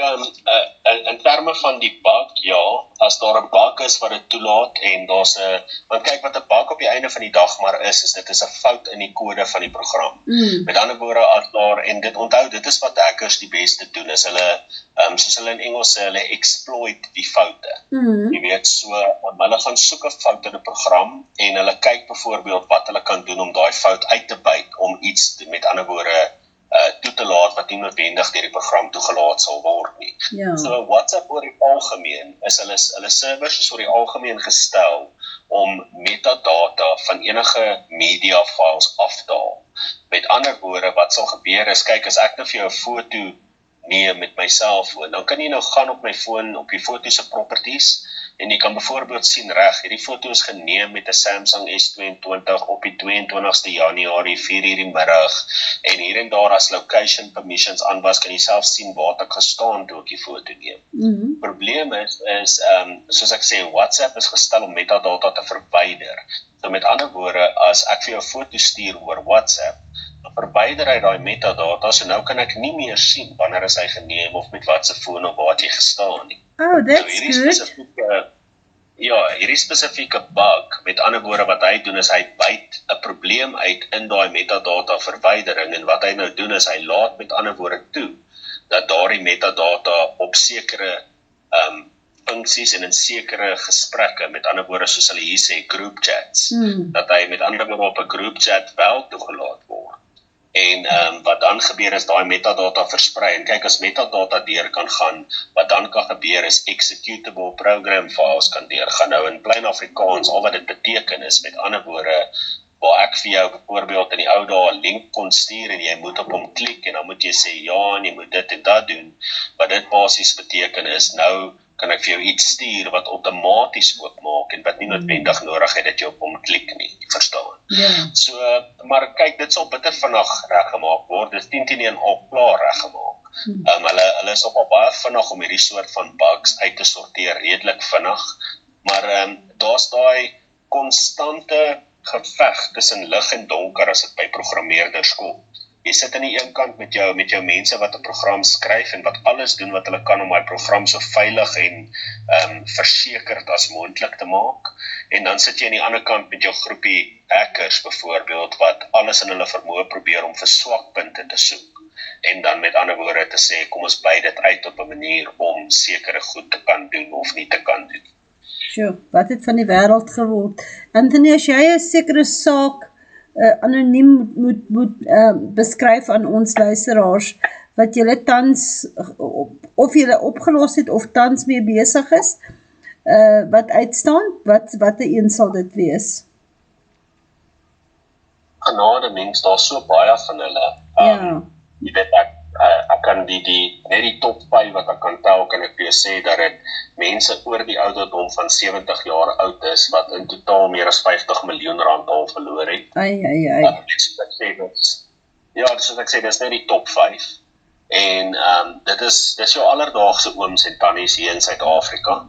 in terme van die bug, ja, as daar 'n bug is wat dit toelaat en daar's 'n, want kyk wat 'n bug op die einde van die dag maar is dit is 'n fout in die kode van die program. Met ander woorde, as daar, en dit onthou, dit is wat hackers die beste doen, is hulle, soos hulle in Engels sê, hulle exploit die foute. Jy weet, so, hulle gaan soek 'n fout in 'n program en hulle kyk byvoorbeeld wat hulle kan doen om daai fout uit te byt, om iets, met ander woorde, toe te laat wat nie noodwendig deur die program toegelaat sal word nie. Ja. So WhatsApp oor die algemeen is hulle servers is oor die algemeen gestel om metadata van enige media files af te haal. Met ander woorde, wat sal gebeur is, kyk, as ek nou vir jou 'n foto neem met my selfoon, dan kan jy nou gaan op my foon, op die foto se properties, en jy kan byvoorbeeld sien reg, hierdie foto is geneem met 'n Samsung S22 op die 22ste Januarie, 4:00 die middag, en hier en daar as location permissions aan was, kan jy self sien waar ek gestaan toe ek die foto neem. Probleem is, soos ek sê, WhatsApp is gestel om metadata te verwyder. So met ander woorde, as ek vir jou 'n foto stuur oor WhatsApp, dan verwyder hy daai metadata, so nou kan ek nie meer sien wanneer is hy geneem of met watse foon of waar het jy gestaan nie. Oh, that's good. Hierdie spesifieke bug, met ander woorde wat hy doen is hy byt 'n probleem uit in daai metadata verwydering, en wat hy nou doen is hy laat met ander woorde toe dat daardie metadata op sekere funksies en in sekere gesprekke, met ander woorde soos hulle hier sê group chats, dat hy met ander woorde op 'n group chat wel toegelaat word. En wat dan gebeur is daai metadata versprei, en kyk, as metadata deur kan gaan, wat dan kan gebeur is executable program files kan deurgaan. Nou in plain Afrikaans, al wat dit beteken is, met ander woorde, waar ek vir jou byvoorbeeld in die ou dae 'n link kon stuur en jy moet op hom klik en dan moet jy sê ja en jy moet dit en dat doen. Wat dit basies beteken is, nou kan ek vir jou iets stuur wat outomaties oopmaak en wat nie noodwendig nodig het dat jy op hom klik nie, verstaan? So, maar kyk, dit sal bitter vinnig reggemaak word, dit is 10-10 al klaar reggemaak. Hulle is op al baie vinnig om hierdie soort van bugs uit te sorteer, redelik vinnig, maar daar's daai konstante geveg tussen lig en donker as dit by programmeerders kom. jy sit aan die een kant met jou mense wat 'n program skryf en wat alles doen wat hulle kan om daai program so veilig en versekerd as moontlik te maak. En dan sit jy aan die ander kant met jou groepie hackers byvoorbeeld wat alles in hulle vermoë probeer om vir swakpunte te soek. En dan met ander woorde te sê, kom ons by dit uit op 'n manier om sekere goed te kan doen of nie te kan doen. Sjoe, wat het van die wêreld geword? Anthony, as jy 'n sekere saak anoniem moet beskryf aan ons luisteraars, wat julle tans, of julle opgelos het, of tans mee besig is, wat uitstaan, wat een sal dit wees? Genade mens, daar's so baie van hulle. Ja. Jy weet, ek kan net die top 5 wat ek kan tel, kan ek vir jou sê dat dit mense oor die ouderdom van 70 jaar oud is, wat in totaal meer as 50 miljoen rand al verloor het. Soos ek sê, dis net die top 5. En dis jou alledaagse ooms en tannies hier in Suid-Afrika.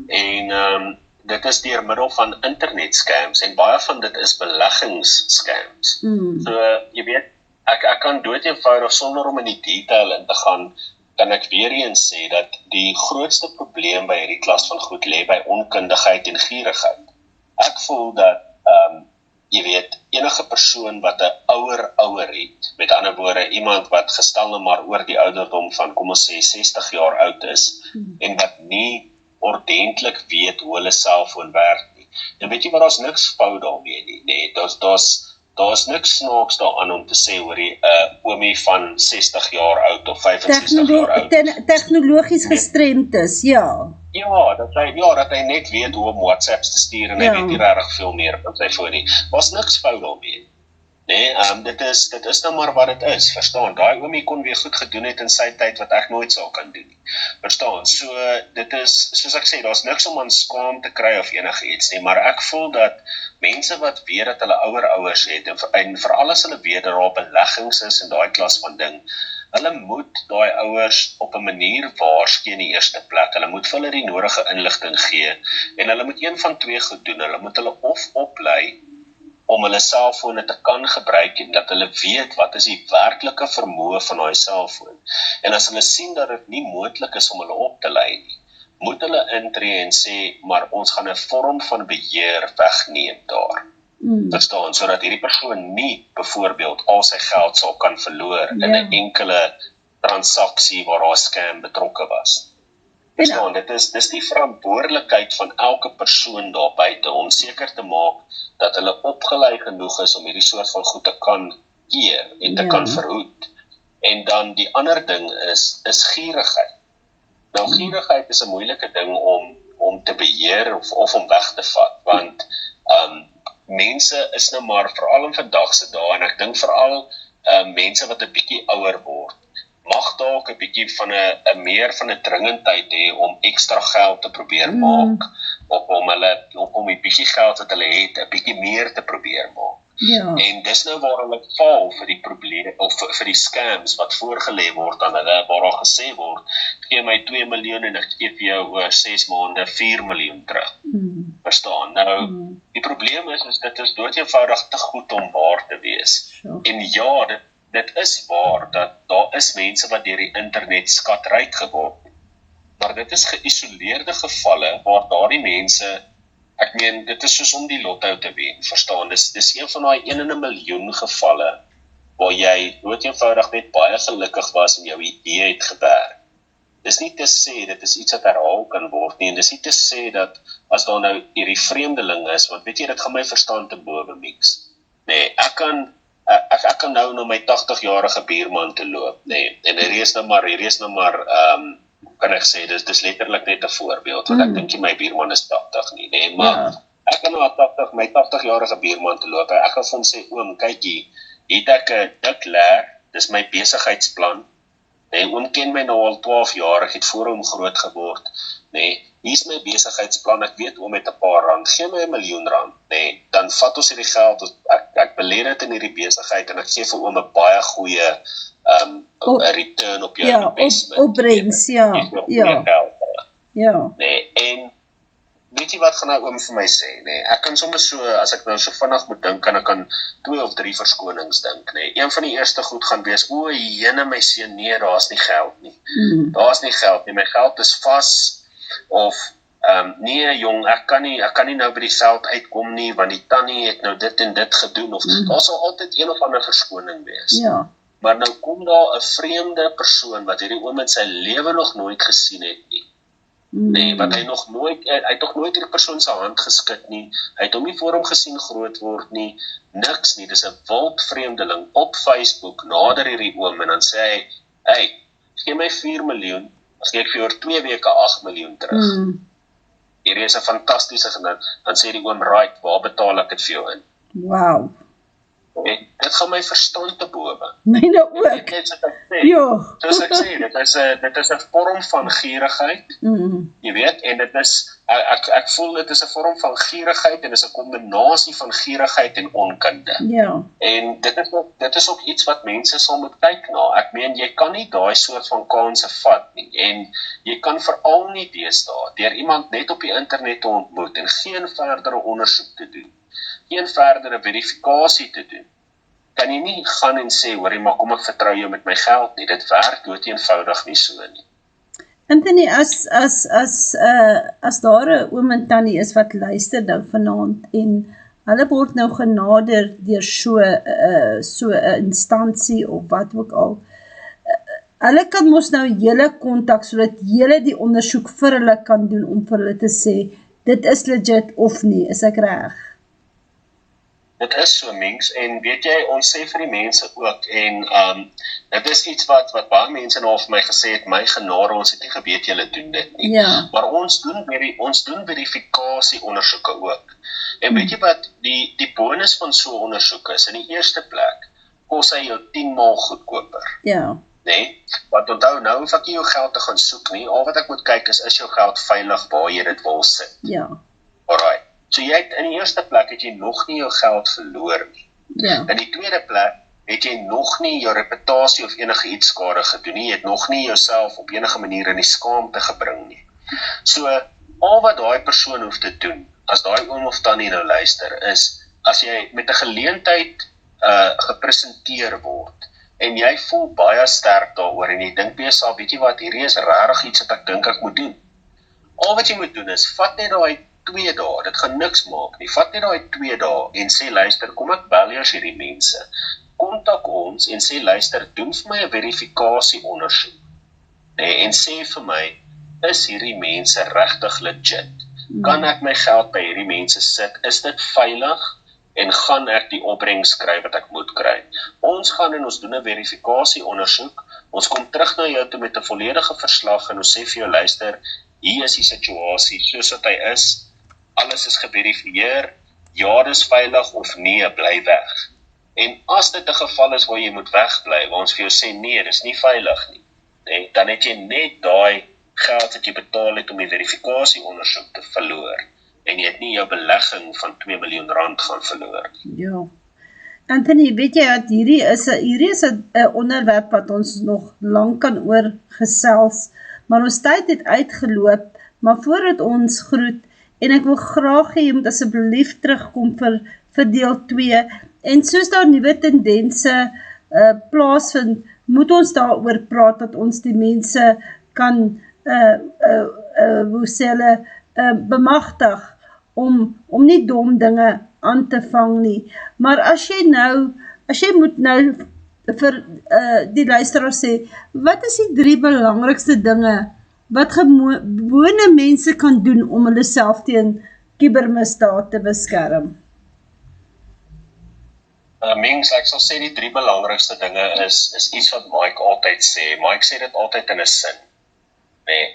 En dit is deur middel van internet-scams, en baie van dit is beleggings-scams. So, jy weet, ek kan doodeenvoudig sonder om in die detail in te gaan, kan ek weer eens sê dat die grootste probleem by hierdie klas van goed lê by onkundigheid en gierigheid. Ek voel dat jy weet, enige persoon wat 'n ouer het, met ander woorde iemand wat gestel nou maar oor die ouderdom van kom ons sê 60 jaar oud is en wat nie ordentlik weet hoe hulle selfoon werk nie. En weet jy wat, daar's niks fout daarmee nie, nee, daar's niks snaaks daaraan om te sê hoor jy 'n oomie van 60 jaar oud of 65 jaar oud. Tegnologies gestremd is, ja. Ja, dat hy net weet hoe om WhatsApps te stuur en hy weet nie regtig veel meer van sy foon nie. Daar's niks fout daarmee. Nee, dit is nou maar wat dit is, verstaan? Daai oomie kon weer goed gedoen het in sy tyd wat ek nooit sou kan doen nie. Verstaan? So dit is, soos ek sê, daar's niks om aan skaam te kry of enigiets nie, maar ek voel dat mense wat weet dat hulle ouers het en veral as hulle weet dat daar beleggings is in daai klas van ding, hulle moet daai ouers op 'n manier waarsku in die eerste plek. Hulle moet vir hulle die nodige inligting gee en hulle moet een van twee goed doen. Hulle moet hulle of oplei om hulle selfone te kan gebruik en dat hulle weet wat is die werklike vermoë van daai selfoon. En as hulle sien dat dit nie moontlik is om hulle op te lei nie, moet hulle intree en sê, maar ons gaan 'n vorm van beheer wegneem daar. Verstaan, sodat hierdie persoon nie byvoorbeeld al sy geld sal kan verloor in 'n enkele transaksie waar daar 'n scam betrokke was. Verstaan, dis die verantwoordelikheid van elke persoon daar buite om seker te maak dat hulle opgelei genoeg is om hierdie soort van goed te kan keer en te kan verhoed. En dan die ander ding is gierigheid. Nou, gierigheid is 'n moeilike ding om te beheer of om weg te vat, want mense is nou maar, veral in vandag se dae, en ek dink veral mense wat 'n bietjie ouer word, mag dalk 'n bietjie van 'n meer van 'n dringendheid hê om ekstra geld te probeer maak, of om die bietjie geld wat hulle het, 'n bietjie meer te probeer maak. Ja. En dis nou waar hulle val vir die probleme of vir die scams wat voorgelê word aan hulle, waar daar gesê word, gee my 2 miljoen en ek gee vir jou oor 6 maande 4 miljoen terug. Verstaan? Nou, die probleem is dit is doodeenvoudig te goed om waar te wees. Sure. En ja, dit is waar dat daar is mense wat deur die internet skatryk geword het. Maar dit is geïsoleerde gevalle waar daardie mense, ek meen, dit is soos om die lotto te wen, verstaan, dis een van daai 1 in 'n miljoen gevalle, waar jy doodeenvoudig net baie gelukkig was en jou idee het gewerk. Dis nie te sê, dit is iets wat herhaal kan word nie, en dis nie te sê dat, as daar nou hierdie vreemdeling is, want weet jy, dit gaan my verstand te bowe mix. Nee, ek kan nou na my 80-jarige buurman te loop, nee, en hier is nou maar, kan ek sê, dis letterlik net 'n voorbeeld, want ek dink my buurman is 80 nie, nee, maar ek kan nou my 80-jarige buurman te loop, ek gaan vir hom sê, oom, kyk hier het ek 'n dik leer, dis my besigheidsplan, nee, oom ken my nou al 12 jaar, ek het voor hom groot geword, nee, hier is my besigheidsplan, ek weet oom met 'n paar rand, gee my 1 miljoen rand, nee, dan vat ons hierdie geld, ek belê dit in hierdie besigheid, en ek gee vir oom 'n baie goeie 'n return op jou investment. Opbrengs, ja. Nee, en weet weet jy wat gaan nou oom vir my sê, nee. Ek kan sommer so, as ek nou so vinnig moet dink, kan ek aan 2 of 3 verskonings dink, nee. Een van die eerste goed gaan wees, o, jene my seun, nee, daar's nie geld nie. Daar's nie geld nie, my geld is vas, of nee jong, ek kan nie nou by die veld uitkom nie, want die tannie het nou dit en dit gedoen, of daar sal altyd een of ander verskoning wees. Ja. Maar nou kom daar 'n vreemde persoon wat hierdie oom in sy lewe nog nooit gesien het nie. Nee, want hy het nog nooit hierdie persoon se hand geskit nie. Hy het hom nie voor hom gesien groot word nie, niks nie. Dis 'n wild vreemdeling op Facebook nader hierdie oom en dan sê hy, hey, gee my 4 miljoen, as ek vir oor 2 weke 8 miljoen terug. Hierdie is 'n fantastiese gedink. Dan sê die oom, right, waar betaal ek dit vir jou in? Wow. En dit gaan my verstand te bowe. Myne ook. Ja. Soos ek sê, dit is 'n vorm van gierigheid. Jy weet, en dit is ek voel dit is 'n vorm van gierigheid en dit is 'n kombinasie van gierigheid en onkunde. Ja. En dit is ook iets wat mense sal moet kyk na. Ek meen, jy kan nie daai soort van kanse vat nie. En jy kan veral nie deesdae deur iemand net op die internet te ontmoet en geen verdere ondersoek te doen, geen verdere verifikasie te doen, kan jy nie gaan en sê, hoorie, maar kom ek vertrou jou met my geld nie. Dit werk dood eenvoudig nie so nie. Anthony, as daar 'n oom en tannie is wat luister nou vanaand en hulle word nou genader deur so 'n instansie of wat ook al, hulle kan mos nou julle kontak sodat julle die ondersoek vir hulle kan doen om vir hulle te sê, dit is legit of nie, is ek reg? Dit is so, mens, en weet jy, ons sê vir die mense ook, en dit is iets wat baie mense nou vir my gesê het, my genade, ons het nie geweet julle doen dit nie, maar ons doen verifikasie ondersoeke ook, en weet jy wat, die bonus van so ondersoeke is, in die eerste plek, kos hy jou 10 maal goedkoper, nee, want onthou, nou hoef ek nie jou geld te gaan soek nie, al wat ek moet kyk is jou geld veilig waar jy dit wil sit, alright. So jy het, in die eerste plek het jy nog nie jou geld verloor nie. In die tweede plek het jy nog nie jou reputasie of enige iets skade gedoen nie. Jy het nog nie jouself op enige manier in die skaamte gebring nie. So, al wat daai persoon hoef te doen, as daai oom of tannie nou luister, is, as jy met 'n geleentheid gepresenteer word, en jy voel baie sterk daaroor, en jy dink by jouself, weet jy wat, hierdie is regtig iets wat ek dink ek moet doen. Al wat jy moet doen is, vat net daai 2 dae, dit gaan niks maak nie, vat net daai 2 dae en sê, luister, kom ek bel eers hierdie mense, kontak ons en sê, luister, doen vir my 'n verifikasie ondersoek, en sê vir my, is hierdie mense regtig legit? Kan ek my geld by hierdie mense sit? Is dit veilig? En gaan ek die opbrengs kry wat ek moet kry? Ons gaan en ons doen 'n verifikasie ondersoek, ons kom terug na jou toe met 'n volledige verslag en ons sê vir jou, luister, hier is die situasie, soos wat hy is, alles is geverifieer, ja, dis veilig, of nee, bly weg. En as dit 'n geval is waar jy moet wegbly, waar ons vir jou sê, nee, dis nie veilig nie, dan het jy net daai geld wat jy betaal het om die verifikasie ondersoek te verloor, en jy het nie jou belegging van 2 miljoen rand gaan verloor. Ja. Anthony, weet jy dat hierdie is 'n onderwerp wat ons nog lank kan oor gesels, maar ons tyd het uitgeloop, maar voordat ons groet, en ek wil graag hê, jy moet asseblief terugkom vir deel 2, en soos daar nuwe tendense plaasvind, moet ons daaroor praat, dat ons die mense kan bemagtig, om nie dom dinge aan te vang nie, maar as jy moet nou vir die luisteraar sê, wat is die 3 belangrikste dinge wat gewone mense kan doen om hulle self teen kubermisdaad te beskerm? Mens, ek sal sê die 3 belangrikste dinge is iets wat Mike altyd sê. Mike sê dit altyd in 'n sin.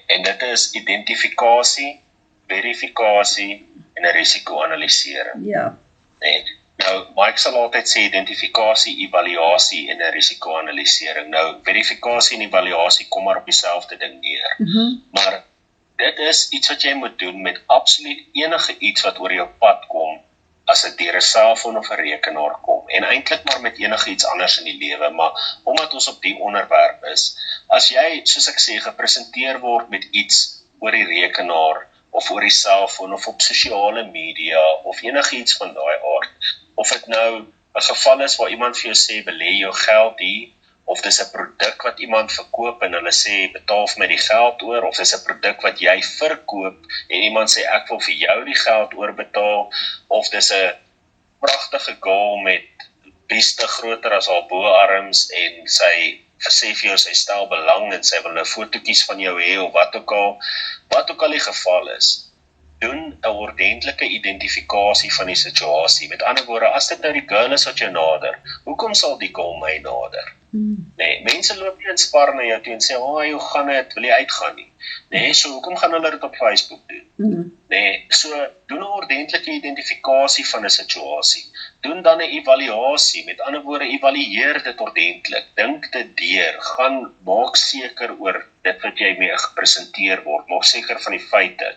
En dit is identifikasie, verifikasie en 'n risikoanalisering. Nou, Mike sal altyd sê identifikasie, evaluasie en 'n risikoanalisering. Nou, verifikasie en evaluasie kom maar op dieselfde ding neer. Maar dit is iets wat jy moet doen met absoluut enige iets wat oor jou pad kom, as dit deur 'n selfoon of 'n rekenaar kom, en eintlik maar met enige iets anders in die lewe, maar omdat ons op die onderwerp is, as jy, soos ek sê, gepresenteer word met iets oor die rekenaar, of oor die selfoon of op sosiale media of enigiets van daai aard. Of dit nou 'n geval is waar iemand vir jou sê belê jou geld hier, of dis 'n produk wat iemand verkoop en hulle sê betaal vir my die geld oor, of dis 'n produk wat jy verkoop en iemand sê ek wil vir jou die geld oorbetaal, of dis 'n pragtige girl met bieste groter as haar boarms en sy sê vir jou sy stel belang en sy wil nou fotootjies van jou hê of wat ook al die geval is. Doen 'n ordentlike identifikasie van die situasie. Met ander woorde, as dit nou die girl is wat jou nader, hoekom sal die girl my nader? Nee, mense loop nie in spar na jou toe en sê, hoe gaan dit, wil jy uitgaan nie? Nee, so hoekom gaan hulle dit op Facebook doen? Nee, so doen 'n ordentlike identifikasie van 'n situasie. Doen dan 'n evaluasie, met ander woorde, evalueer dit ordentlik. Dink dit deur, gaan maak seker oor dit wat jy mee gepresenteer word, maak seker van die feite.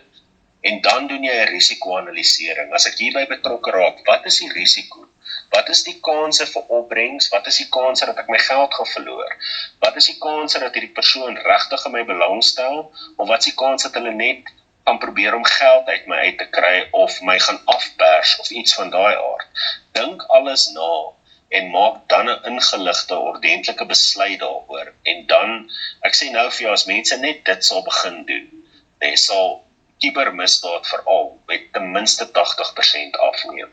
En dan doen jy 'n risiko-analisering. As ek hierby betrokke raak, wat is die risiko? Wat is die kanse vir opbrengs? Wat is die kanse dat ek my geld gaan verloor? Wat is die kanse dat hierdie persoon regtig in my belangstel? Of wat is die kans dat hulle net gaan probeer om geld uit my uit te kry of my gaan afpers of iets van daai aard? Dink alles na en maak dan 'n ingeligte, ordentlike besluit daaroor. En dan, ek sê nou vir jou, as mense net dit sal begin doen, jy sal cybermisdaad veral met ten minste 80% afneem.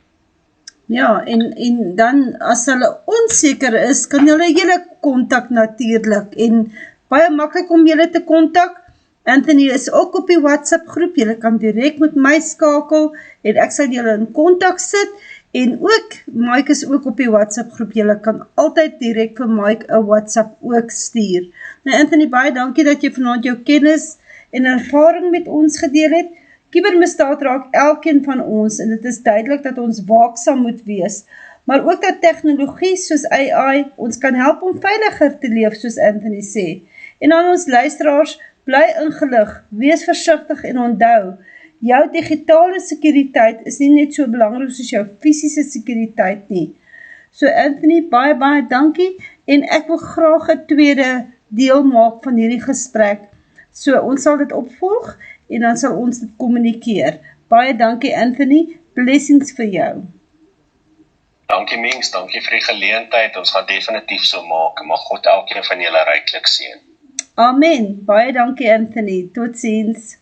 Ja, en dan as hulle onseker is, kan julle kontak natuurlik en baie maklik om julle te kontak. Anthony is ook op die WhatsApp groep, julle kan direk met my skakel en ek sal julle in kontak sit en ook, Mike is ook op die WhatsApp groep, julle kan altyd direk vir Mike 'n WhatsApp ook stuur. Nou Anthony, baie dankie dat jy vanaand jou kennis en ervaring met ons gedeel het. Cybermisdaad raak elkeen van ons en dit is duidelik dat ons waaksaam moet wees, maar ook dat tegnologie soos AI ons kan help om veiliger te leef, soos Anthony sê. En aan ons luisteraars, bly ingelig, wees versigtig en onthou, jou digitale sekuriteit is nie net so belangrik soos jou fisiese sekuriteit nie. So Anthony, baie dankie en ek wil graag 'n tweede deel maak van hierdie gesprek. So ons sal dit opvolg en dan sal ons dit kommunikeer. Baie dankie Anthony, blessings vir jou. Dankie mens, dankie vir die geleentheid, ons gaan definitief so maak, mag God elkeen van julle ryklik seën. Amen, baie dankie Anthony, totsiens.